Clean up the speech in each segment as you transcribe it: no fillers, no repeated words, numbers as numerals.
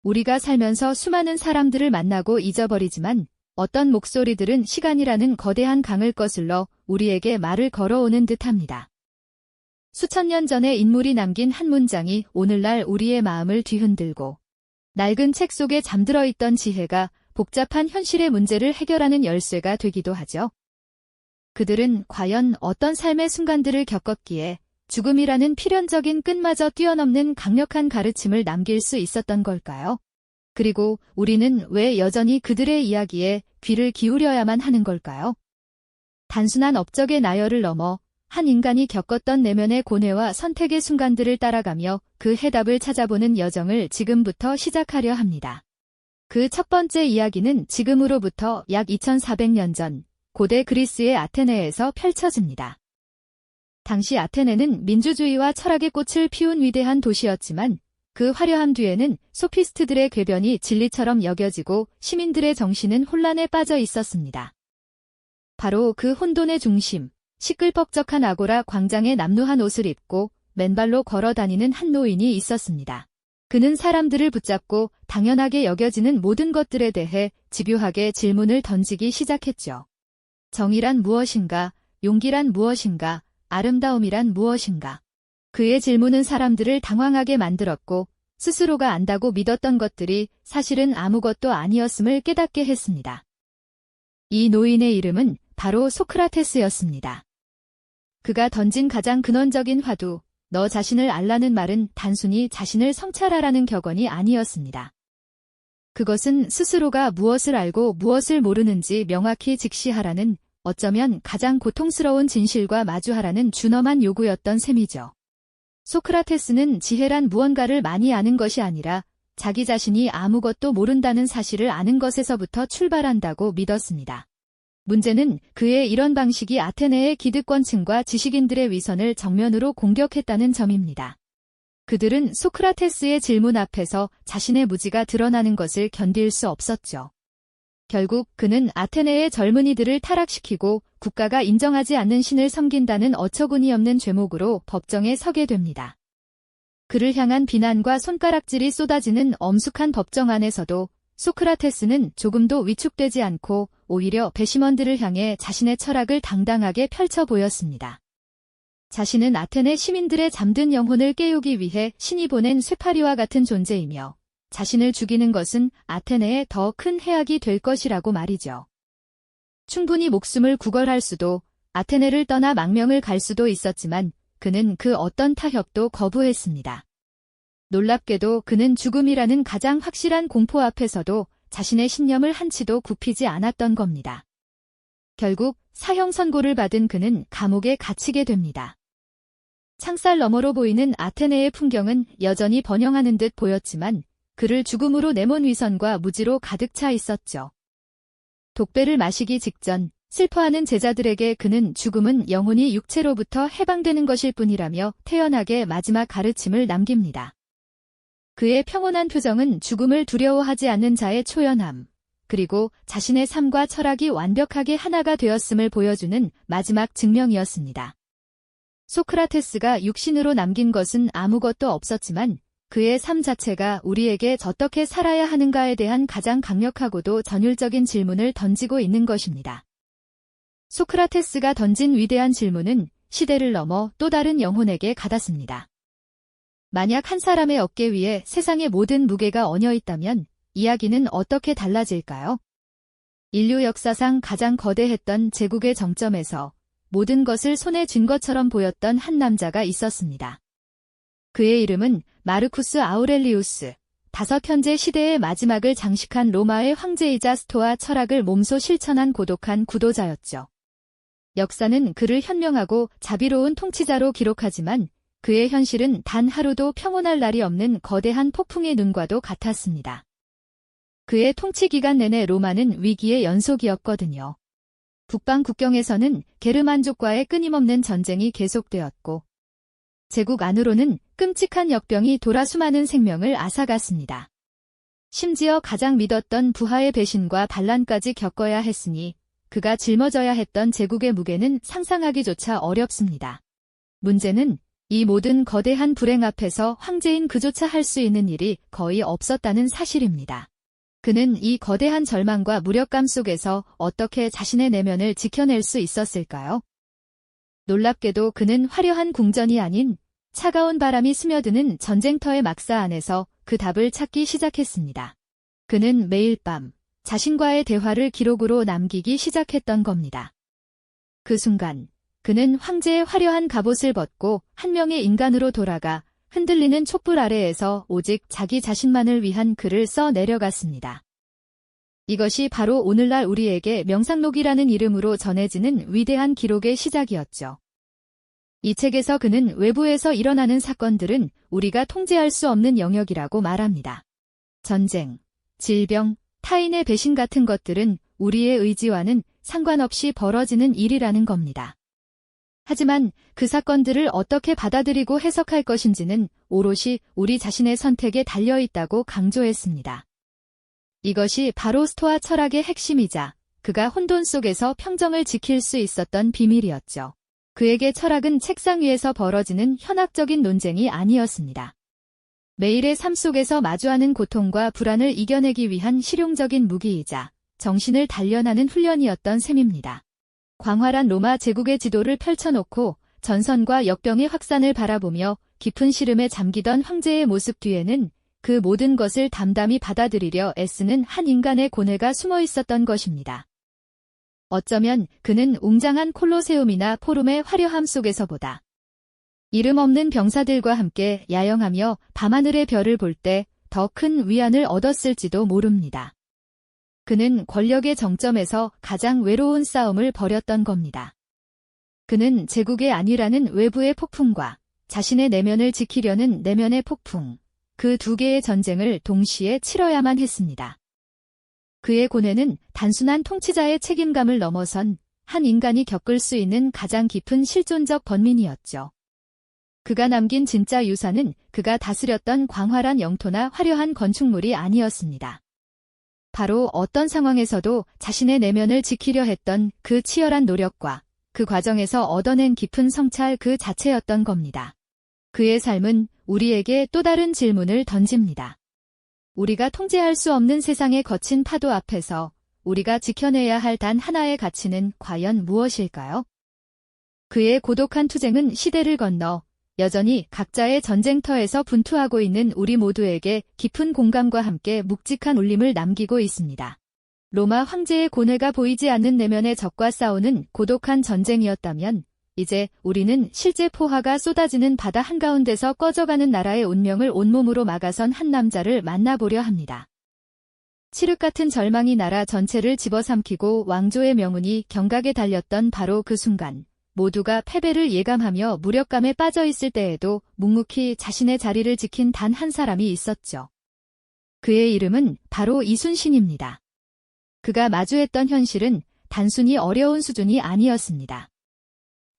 우리가 살면서 수많은 사람들을 만나고 잊어버리지만 어떤 목소리들은 시간이라는 거대한 강을 거슬러 우리에게 말을 걸어오는 듯합니다. 수천 년 전에 인물이 남긴 한 문장이 오늘날 우리의 마음을 뒤흔들고 낡은 책 속에 잠들어 있던 지혜가 복잡한 현실의 문제를 해결하는 열쇠가 되기도 하죠. 그들은 과연 어떤 삶의 순간들을 겪었기에 죽음이라는 필연적인 끝마저 뛰어넘는 강력한 가르침을 남길 수 있었던 걸까요? 그리고 우리는 왜 여전히 그들의 이야기에 귀를 기울여야만 하는 걸까요? 단순한 업적의 나열을 넘어 한 인간이 겪었던 내면의 고뇌와 선택의 순간들을 따라가며 그 해답을 찾아보는 여정을 지금부터 시작하려 합니다. 그 첫 번째 이야기는 지금으로부터 약 2400년 전 고대 그리스의 아테네에서 펼쳐집니다. 당시 아테네는 민주주의와 철학의 꽃을 피운 위대한 도시였지만 그 화려함 뒤에는 소피스트들의 궤변이 진리처럼 여겨지고 시민들의 정신은 혼란에 빠져 있었습니다. 바로 그 혼돈의 중심, 시끌벅적한 아고라 광장에 남루한 옷을 입고 맨발로 걸어 다니는 한 노인이 있었습니다. 그는 사람들을 붙잡고 당연하게 여겨지는 모든 것들에 대해 집요하게 질문을 던지기 시작했죠. 정의란 무엇인가? 용기란 무엇인가? 아름다움이란 무엇인가? 그의 질문은 사람들을 당황하게 만들었고 스스로가 안다고 믿었던 것들이 사실은 아무것도 아니었음을 깨닫게 했습니다. 이 노인의 이름은 바로 소크라테스였습니다. 그가 던진 가장 근원적인 화두, 너 자신을 알라는 말은 단순히 자신을 성찰하라는 격언이 아니었습니다. 그것은 스스로가 무엇을 알고 무엇을 모르는지 명확히 직시하라는, 어쩌면 가장 고통스러운 진실과 마주하라는 준엄한 요구였던 셈이죠. 소크라테스는 지혜란 무언가를 많이 아는 것이 아니라 자기 자신이 아무것도 모른다는 사실을 아는 것에서부터 출발한다고 믿었습니다. 문제는 그의 이런 방식이 아테네의 기득권층과 지식인들의 위선을 정면으로 공격했다는 점입니다. 그들은 소크라테스의 질문 앞에서 자신의 무지가 드러나는 것을 견딜 수 없었죠. 결국 그는 아테네의 젊은이들을 타락시키고 국가가 인정하지 않는 신을 섬긴다는 어처구니 없는 죄목으로 법정에 서게 됩니다. 그를 향한 비난과 손가락질이 쏟아지는 엄숙한 법정 안에서도 소크라테스는 조금도 위축되지 않고 오히려 배심원들을 향해 자신의 철학을 당당하게 펼쳐 보였습니다. 자신은 아테네 시민들의 잠든 영혼을 깨우기 위해 신이 보낸 쇠파리와 같은 존재이며 자신을 죽이는 것은 아테네에 더 큰 해악이 될 것이라고 말이죠. 충분히 목숨을 구걸할 수도, 아테네를 떠나 망명을 갈 수도 있었지만 그는 그 어떤 타협도 거부했습니다. 놀랍게도 그는 죽음이라는 가장 확실한 공포 앞에서도 자신의 신념을 한치도 굽히지 않았던 겁니다. 결국 사형 선고를 받은 그는 감옥에 갇히게 됩니다. 창살 너머로 보이는 아테네의 풍경은 여전히 번영하는 듯 보였지만 그를 죽음으로 내몬 위선과 무지로 가득 차 있었죠. 독배를 마시기 직전 슬퍼하는 제자들에게 그는 죽음은 영혼이 육체로부터 해방되는 것일 뿐이라며 태연하게 마지막 가르침을 남깁니다. 그의 평온한 표정은 죽음을 두려워하지 않는 자의 초연함, 그리고 자신의 삶과 철학이 완벽하게 하나가 되었음을 보여주는 마지막 증명이었습니다. 소크라테스가 육신으로 남긴 것은 아무것도 없었지만 그의 삶 자체가 우리에게 어떻게 살아야 하는가에 대한 가장 강력하고도 전율적인 질문을 던지고 있는 것입니다. 소크라테스가 던진 위대한 질문은 시대를 넘어 또 다른 영혼에게 가닿습니다. 만약 한 사람의 어깨 위에 세상의 모든 무게가 얹어 있다면 이야기는 어떻게 달라질까요? 인류 역사상 가장 거대했던 제국의 정점에서 모든 것을 손에 쥔 것처럼 보였던 한 남자가 있었습니다. 그의 이름은 마르쿠스 아우렐리우스, 5현제 시대의 마지막을 장식한 로마의 황제이자 스토아 철학을 몸소 실천한 고독한 구도자였죠. 역사는 그를 현명하고 자비로운 통치자로 기록하지만 그의 현실은 단 하루도 평온할 날이 없는 거대한 폭풍의 눈과도 같았습니다. 그의 통치 기간 내내 로마는 위기의 연속이었거든요. 북방 국경에서는 게르만족과의 끊임없는 전쟁이 계속되었고 제국 안으로는 끔찍한 역병이 돌아 수많은 생명을 앗아갔습니다. 심지어 가장 믿었던 부하의 배신과 반란까지 겪어야 했으니 그가 짊어져야 했던 제국의 무게는 상상하기조차 어렵습니다. 문제는 이 모든 거대한 불행 앞에서 황제인 그조차 할 수 있는 일이 거의 없었다는 사실입니다. 그는 이 거대한 절망과 무력감 속에서 어떻게 자신의 내면을 지켜낼 수 있었을까요? 놀랍게도 그는 화려한 궁전이 아닌 차가운 바람이 스며드는 전쟁터의 막사 안에서 그 답을 찾기 시작했습니다. 그는 매일 밤 자신과의 대화를 기록으로 남기기 시작했던 겁니다. 그 순간 그는 황제의 화려한 갑옷을 벗고 한 명의 인간으로 돌아가 흔들리는 촛불 아래에서 오직 자기 자신만을 위한 글을 써 내려갔습니다. 이것이 바로 오늘날 우리에게 명상록이라는 이름으로 전해지는 위대한 기록의 시작이었죠. 이 책에서 그는 외부에서 일어나는 사건들은 우리가 통제할 수 없는 영역이라고 말합니다. 전쟁, 질병, 타인의 배신 같은 것들은 우리의 의지와는 상관없이 벌어지는 일이라는 겁니다. 하지만 그 사건들을 어떻게 받아들이고 해석할 것인지는 오롯이 우리 자신의 선택에 달려있다고 강조했습니다. 이것이 바로 스토아 철학의 핵심이자 그가 혼돈 속에서 평정을 지킬 수 있었던 비밀이었죠. 그에게 철학은 책상 위에서 벌어지는 현학적인 논쟁이 아니었습니다. 매일의 삶 속에서 마주하는 고통과 불안을 이겨내기 위한 실용적인 무기이자 정신을 단련하는 훈련이었던 셈입니다. 광활한 로마 제국의 지도를 펼쳐놓고 전선과 역병의 확산을 바라보며 깊은 시름에 잠기던 황제의 모습 뒤에는 그 모든 것을 담담히 받아들이려 애쓰는 한 인간의 고뇌가 숨어 있었던 것입니다. 어쩌면 그는 웅장한 콜로세움이나 포럼의 화려함 속에서보다 이름 없는 병사들과 함께 야영하며 밤하늘의 별을 볼 때 더 큰 위안을 얻었을지도 모릅니다. 그는 권력의 정점에서 가장 외로운 싸움을 벌였던 겁니다. 그는 제국의 안위라는 외부의 폭풍과 자신의 내면을 지키려는 내면의 폭풍, 그 두 개의 전쟁을 동시에 치러야만 했습니다. 그의 고뇌는 단순한 통치자의 책임감을 넘어선 한 인간이 겪을 수 있는 가장 깊은 실존적 번민이었죠. 그가 남긴 진짜 유산은 그가 다스렸던 광활한 영토나 화려한 건축물이 아니었습니다. 바로 어떤 상황에서도 자신의 내면을 지키려 했던 그 치열한 노력과 그 과정에서 얻어낸 깊은 성찰 그 자체였던 겁니다. 그의 삶은 우리에게 또 다른 질문을 던집니다. 우리가 통제할 수 없는 세상의 거친 파도 앞에서 우리가 지켜내야 할 단 하나의 가치는 과연 무엇일까요? 그의 고독한 투쟁은 시대를 건너 여전히 각자의 전쟁터에서 분투하고 있는 우리 모두에게 깊은 공감과 함께 묵직한 울림을 남기고 있습니다. 로마 황제의 고뇌가 보이지 않는 내면의 적과 싸우는 고독한 전쟁이었다면 이제 우리는 실제 포화가 쏟아지는 바다 한가운데서 꺼져가는 나라의 운명을 온몸으로 막아선 한 남자를 만나보려 합니다. 칠흑 같은 절망이 나라 전체를 집어삼키고 왕조의 명운이 경각에 달렸던 바로 그 순간 모두가 패배를 예감하며 무력감에 빠져 있을 때에도 묵묵히 자신의 자리를 지킨 단 한 사람이 있었죠. 그의 이름은 바로 이순신입니다. 그가 마주했던 현실은 단순히 어려운 수준이 아니었습니다.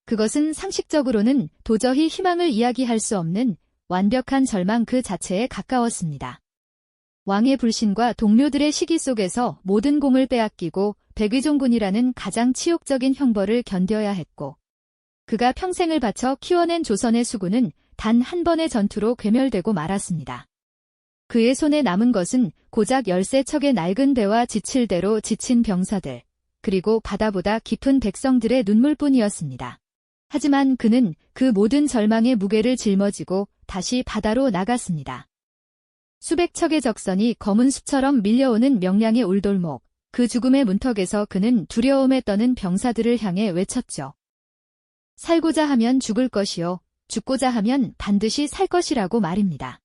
그것은 상식적으로는 도저히 희망을 이야기할 수 없는 완벽한 절망 그 자체에 가까웠습니다. 왕의 불신과 동료들의 시기 속에서 모든 공을 빼앗기고 백의종군이라는 가장 치욕적인 형벌을 견뎌야 했고 그가 평생을 바쳐 키워낸 조선의 수군은 단 한 번의 전투로 괴멸되고 말았습니다. 그의 손에 남은 것은 고작 13척의 낡은 배와 지칠 대로 지친 병사들, 그리고 바다보다 깊은 백성들의 눈물뿐이었습니다. 하지만 그는 그 모든 절망의 무게를 짊어지고 다시 바다로 나갔습니다. 수백 척의 적선이 검은 숲처럼 밀려오는 명량의 울돌목, 그 죽음의 문턱에서 그는 두려움에 떠는 병사들을 향해 외쳤죠. 살고자 하면 죽을 것이요, 죽고자 하면 반드시 살 것이라고 말입니다.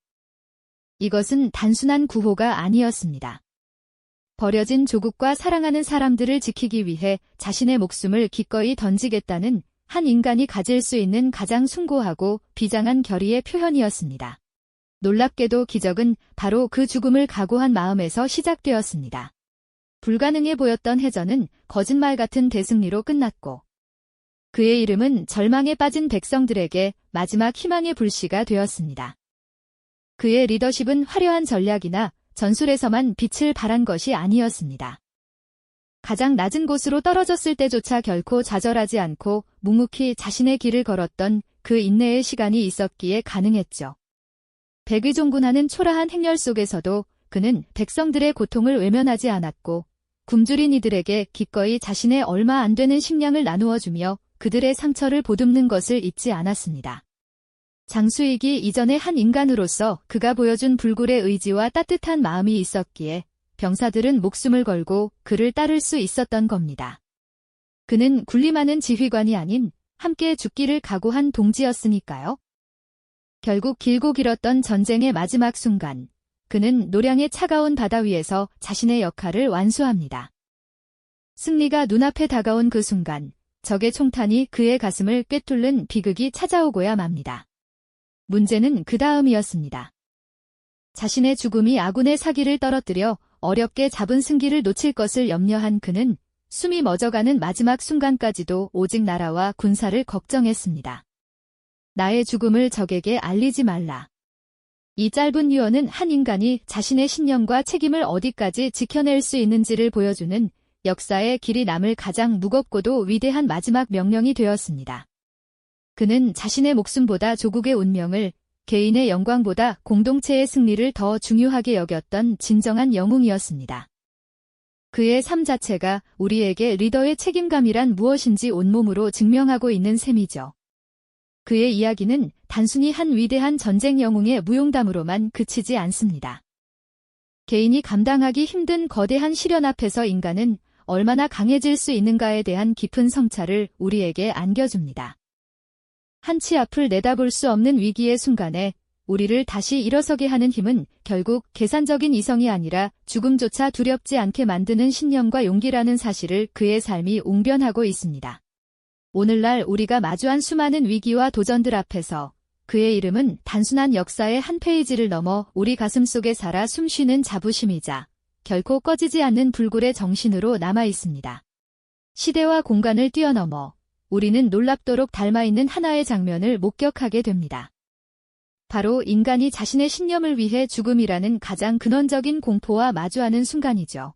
이것은 단순한 구호가 아니었습니다. 버려진 조국과 사랑하는 사람들을 지키기 위해 자신의 목숨을 기꺼이 던지겠다는 한 인간이 가질 수 있는 가장 숭고하고 비장한 결의의 표현이었습니다. 놀랍게도 기적은 바로 그 죽음을 각오한 마음에서 시작되었습니다. 불가능해 보였던 해전은 거짓말 같은 대승리로 끝났고 그의 이름은 절망에 빠진 백성들에게 마지막 희망의 불씨가 되었습니다. 그의 리더십은 화려한 전략이나 전술에서만 빛을 발한 것이 아니었습니다. 가장 낮은 곳으로 떨어졌을 때조차 결코 좌절하지 않고 묵묵히 자신의 길을 걸었던 그 인내의 시간이 있었기에 가능했죠. 백의종군하는 초라한 행렬 속에서도 그는 백성들의 고통을 외면하지 않았고 굶주린 이들에게 기꺼이 자신의 얼마 안 되는 식량을 나누어주며 그들의 상처를 보듬는 것을 잊지 않았습니다. 장수이기 이전의 한 인간으로서 그가 보여준 불굴의 의지와 따뜻한 마음이 있었기에 병사들은 목숨을 걸고 그를 따를 수 있었던 겁니다. 그는 군림하는 지휘관이 아닌 함께 죽기를 각오한 동지였으니까요. 결국 길고 길었던 전쟁의 마지막 순간, 그는 노량의 차가운 바다 위에서 자신의 역할을 완수합니다. 승리가 눈앞에 다가온 그 순간, 적의 총탄이 그의 가슴을 꿰뚫는 비극이 찾아오고야 맙니다. 문제는 그 다음이었습니다. 자신의 죽음이 아군의 사기를 떨어뜨려 어렵게 잡은 승기를 놓칠 것을 염려한 그는 숨이 멎어가는 마지막 순간까지도 오직 나라와 군사를 걱정했습니다. 나의 죽음을 적에게 알리지 말라. 이 짧은 유언은 한 인간이 자신의 신념과 책임을 어디까지 지켜낼 수 있는지를 보여주는 역사의 길이 남을 가장 무겁고도 위대한 마지막 명령이 되었습니다. 그는 자신의 목숨보다 조국의 운명을, 개인의 영광보다 공동체의 승리를 더 중요하게 여겼던 진정한 영웅이었습니다. 그의 삶 자체가 우리에게 리더의 책임감이란 무엇인지 온몸으로 증명하고 있는 셈이죠. 그의 이야기는 단순히 한 위대한 전쟁 영웅의 무용담으로만 그치지 않습니다. 개인이 감당하기 힘든 거대한 시련 앞에서 인간은 얼마나 강해질 수 있는가에 대한 깊은 성찰을 우리에게 안겨줍니다. 한치 앞을 내다볼 수 없는 위기의 순간에 우리를 다시 일어서게 하는 힘은 결국 계산적인 이성이 아니라 죽음조차 두렵지 않게 만드는 신념과 용기라는 사실을 그의 삶이 웅변하고 있습니다. 오늘날 우리가 마주한 수많은 위기와 도전들 앞에서 그의 이름은 단순한 역사의 한 페이지를 넘어 우리 가슴 속에 살아 숨쉬는 자부심이자 결코 꺼지지 않는 불굴의 정신으로 남아 있습니다. 시대와 공간을 뛰어넘어 우리는 놀랍도록 닮아있는 하나의 장면을 목격하게 됩니다. 바로 인간이 자신의 신념을 위해 죽음이라는 가장 근원적인 공포와 마주하는 순간이죠.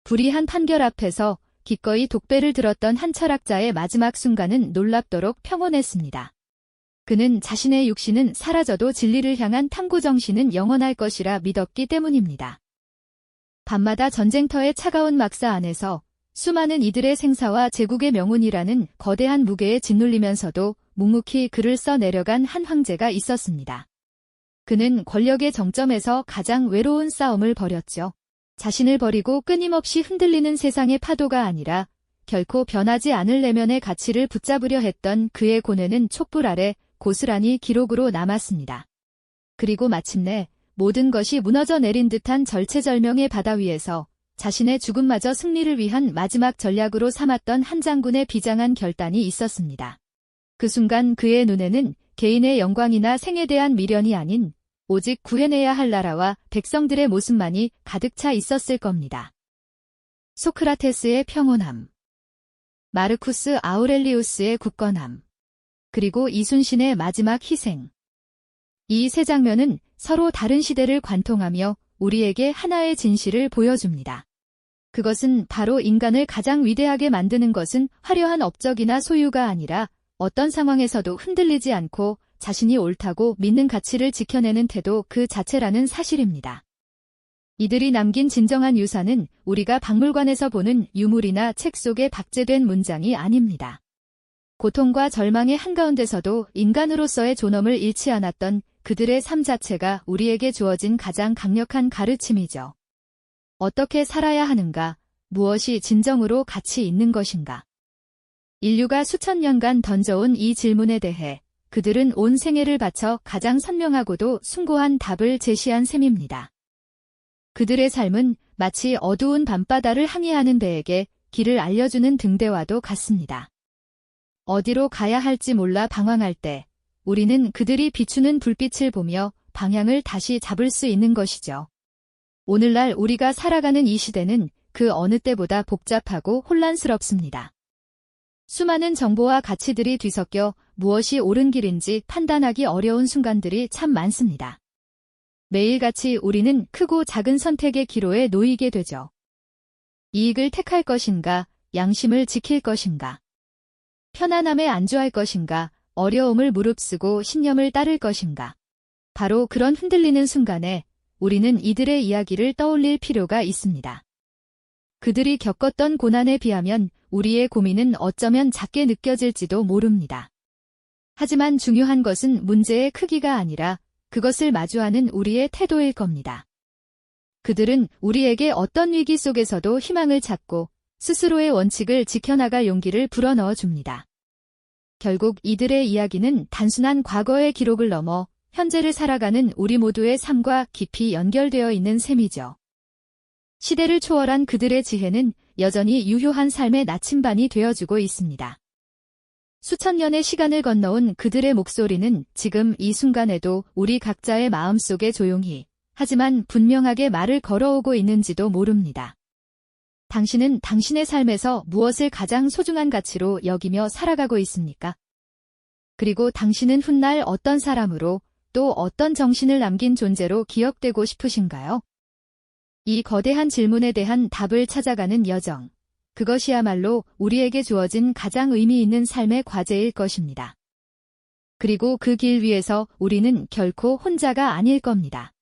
불의한 판결 앞에서 기꺼이 독배를 들었던 한 철학자의 마지막 순간은 놀랍도록 평온했습니다. 그는 자신의 육신은 사라져도 진리를 향한 탐구 정신은 영원할 것이라 믿었기 때문입니다. 밤마다 전쟁터의 차가운 막사 안에서 수많은 이들의 생사와 제국의 명운이라는 거대한 무게에 짓눌리면서도 묵묵히 글을 써 내려간 한 황제가 있었습니다. 그는 권력의 정점에서 가장 외로운 싸움을 벌였죠. 자신을 버리고 끊임없이 흔들리는 세상의 파도가 아니라 결코 변하지 않을 내면의 가치를 붙잡으려 했던 그의 고뇌는 촛불 아래 고스란히 기록으로 남았습니다. 그리고 마침내 모든 것이 무너져 내린 듯한 절체절명의 바다 위에서 자신의 죽음마저 승리를 위한 마지막 전략으로 삼았던 한 장군의 비장한 결단이 있었습니다. 그 순간 그의 눈에는 개인의 영광이나 생에 대한 미련이 아닌 오직 구해내야 할 나라와 백성들의 모습만이 가득 차 있었을 겁니다. 소크라테스의 평온함, 마르쿠스 아우렐리우스의 굳건함, 그리고 이순신의 마지막 희생. 이 세 장면은 서로 다른 시대를 관통하며 우리에게 하나의 진실을 보여줍니다. 그것은 바로 인간을 가장 위대하게 만드는 것은 화려한 업적이나 소유가 아니라 어떤 상황에서도 흔들리지 않고 자신이 옳다고 믿는 가치를 지켜내는 태도 그 자체라는 사실입니다. 이들이 남긴 진정한 유산은 우리가 박물관에서 보는 유물이나 책 속에 박제된 문장이 아닙니다. 고통과 절망의 한가운데서도 인간으로서의 존엄을 잃지 않았던 그들의 삶 자체가 우리에게 주어진 가장 강력한 가르침이죠. 어떻게 살아야 하는가? 무엇이 진정으로 가치 있는 것인가? 인류가 수천 년간 던져온 이 질문에 대해 그들은 온 생애를 바쳐 가장 선명하고도 숭고한 답을 제시한 셈입니다. 그들의 삶은 마치 어두운 밤바다를 항해하는 배에게 길을 알려주는 등대와도 같습니다. 어디로 가야 할지 몰라 방황할 때 우리는 그들이 비추는 불빛을 보며 방향을 다시 잡을 수 있는 것이죠. 오늘날 우리가 살아가는 이 시대는 그 어느 때보다 복잡하고 혼란스럽습니다. 수많은 정보와 가치들이 뒤섞여 무엇이 옳은 길인지 판단하기 어려운 순간들이 참 많습니다. 매일같이 우리는 크고 작은 선택의 기로에 놓이게 되죠. 이익을 택할 것인가, 양심을 지킬 것인가, 편안함에 안주할 것인가, 어려움을 무릅쓰고 신념을 따를 것인가? 바로 그런 흔들리는 순간에 우리는 이들의 이야기를 떠올릴 필요가 있습니다. 그들이 겪었던 고난에 비하면 우리의 고민은 어쩌면 작게 느껴질지도 모릅니다. 하지만 중요한 것은 문제의 크기가 아니라 그것을 마주하는 우리의 태도일 겁니다. 그들은 우리에게 어떤 위기 속에서도 희망을 찾고 스스로의 원칙을 지켜나갈 용기를 불어넣어 줍니다. 결국 이들의 이야기는 단순한 과거의 기록을 넘어 현재를 살아가는 우리 모두의 삶과 깊이 연결되어 있는 셈이죠. 시대를 초월한 그들의 지혜는 여전히 유효한 삶의 나침반이 되어주고 있습니다. 수천 년의 시간을 건너온 그들의 목소리는 지금 이 순간에도 우리 각자의 마음속에 조용히 하지만 분명하게 말을 걸어오고 있는지도 모릅니다. 당신은 당신의 삶에서 무엇을 가장 소중한 가치로 여기며 살아가고 있습니까? 그리고 당신은 훗날 어떤 사람으로 또 어떤 정신을 남긴 존재로 기억되고 싶으신가요? 이 거대한 질문에 대한 답을 찾아가는 여정. 그것이야말로 우리에게 주어진 가장 의미 있는 삶의 과제일 것입니다. 그리고 그 길 위에서 우리는 결코 혼자가 아닐 겁니다.